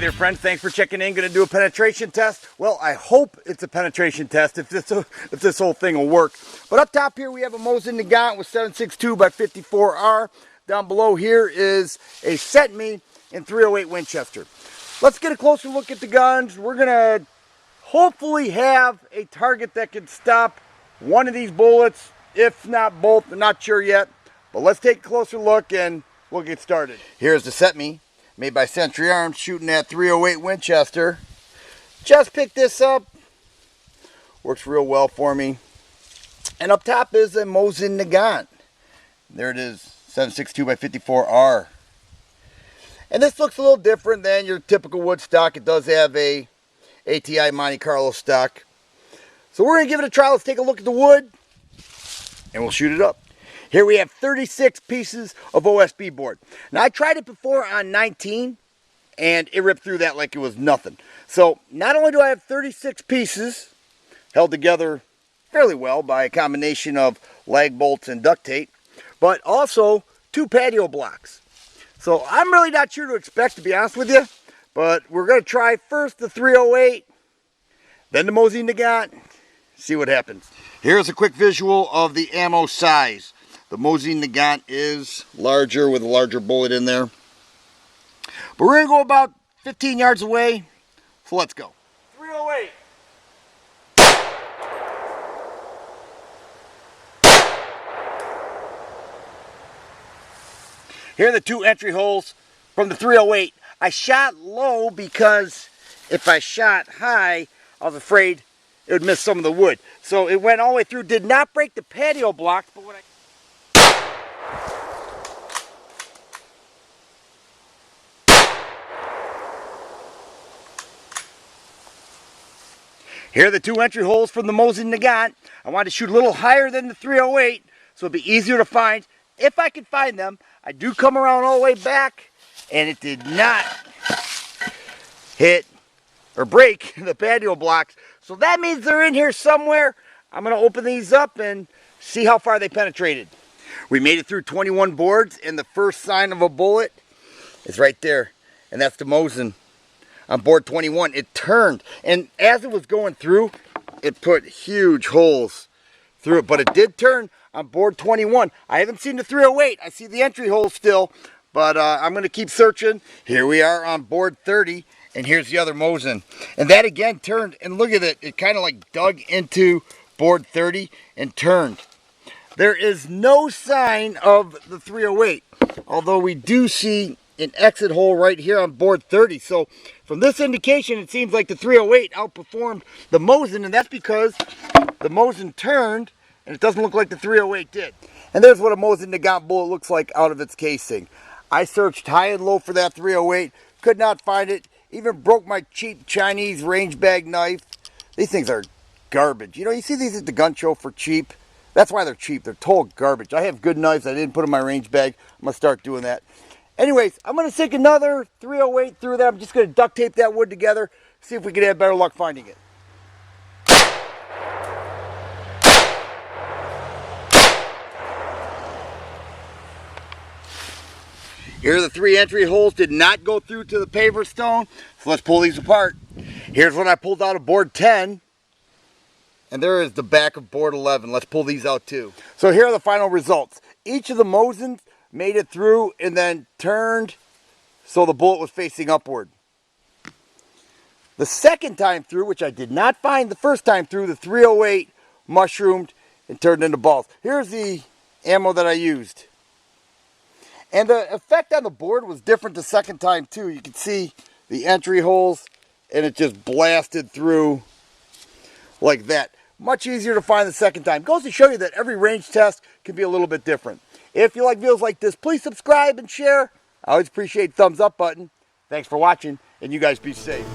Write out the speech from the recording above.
there, friends. Thanks for checking in. Going to do a penetration test. Well, I hope it's a penetration test if this whole thing will work. But up top here we have a Mosin Nagant with 7.62 by 54R. Down below here is a Cetme in 308 Winchester. Let's get a closer look at the guns. We're going to hopefully have a target that can stop one of these bullets, if not both. I'm not sure yet. But let's take a closer look and we'll get started. Here's the Cetme, made by Century Arms, shooting at 308 Winchester. Just picked this up. Works real well for me. And up top is a Mosin Nagant. There it is, 7.62 by 54R. And this looks a little different than your typical wood stock. It does have a ATI Monte Carlo stock. So we're going to give it a try. Let's take a look at the wood and we'll shoot it up. Here we have 36 pieces of OSB board. Now I tried it before on 19 and it ripped through that like it was nothing. So not only do I have 36 pieces held together fairly well by a combination of lag bolts and duct tape, but also 2 patio blocks. So I'm really not sure to expect, to be honest with you, but we're going to try first the 308, then the Mosin Nagant, see what happens. Here's a quick visual of the ammo size. The Mosin Nagant is larger with a larger bullet in there. But we're going to go about 15 yards away, so let's go. 308. Here are the 2 entry holes from the 308. I shot low because if I shot high, I was afraid it would miss some of the wood. So it went all the way through, did not break the patio blocks, but when I... Here are the 2 entry holes from the Mosin Nagant. I wanted to shoot a little higher than the 308 so it'd be easier to find. If I can find them, I do come around all the way back and it did not hit or break the patio blocks. So that means they're in here somewhere. I'm going to open these up and see how far they penetrated. We made it through 21 boards and the first sign of a bullet is right there. And that's the Mosin. On board 21, it turned, and as it was going through, it put huge holes through it, but it did turn on board 21. I haven't seen the 308. I see the entry hole still, but I'm going to keep searching. Here we are on board 30, and here's the other Mosin. And that again turned, and look at it. It kind of like dug into board 30 and turned. There is no sign of the 308, although we do see an exit hole right here on board 30. So from this indication, it seems like the 308 outperformed the Mosin, and that's because the Mosin turned and it doesn't look like the 308 did. And there's what a Mosin Nagant bullet looks like out of its casing. I searched high and low for that 308, could not find it, even broke my cheap Chinese range bag knife. These things are garbage. You know, you see these at the gun show for cheap. That's why they're cheap. They're total garbage. I have good knives I didn't put in my range bag. I'm going to start doing that. Anyways, I'm going to stick another 308 through that. I'm just going to duct tape that wood together, see if we can have better luck finding it. Here are the 3 entry holes. Did not go through to the paver stone, so let's pull these apart. Here's what I pulled out of board 10, and there is the back of board 11. Let's pull these out too. So here are the final results. Each of the Mosins made it through and then turned so the bullet was facing upward. The second time through, which I did not find the first time through, the 308 mushroomed and turned into balls. Here's the ammo that I used. And the effect on the board was different the second time too. You can see the entry holes and it just blasted through like that. Much easier to find the second time. Goes to show you that every range test can be a little bit different. If you like videos like this, please subscribe and share. I always appreciate the thumbs up button. Thanks for watching, and you guys be safe.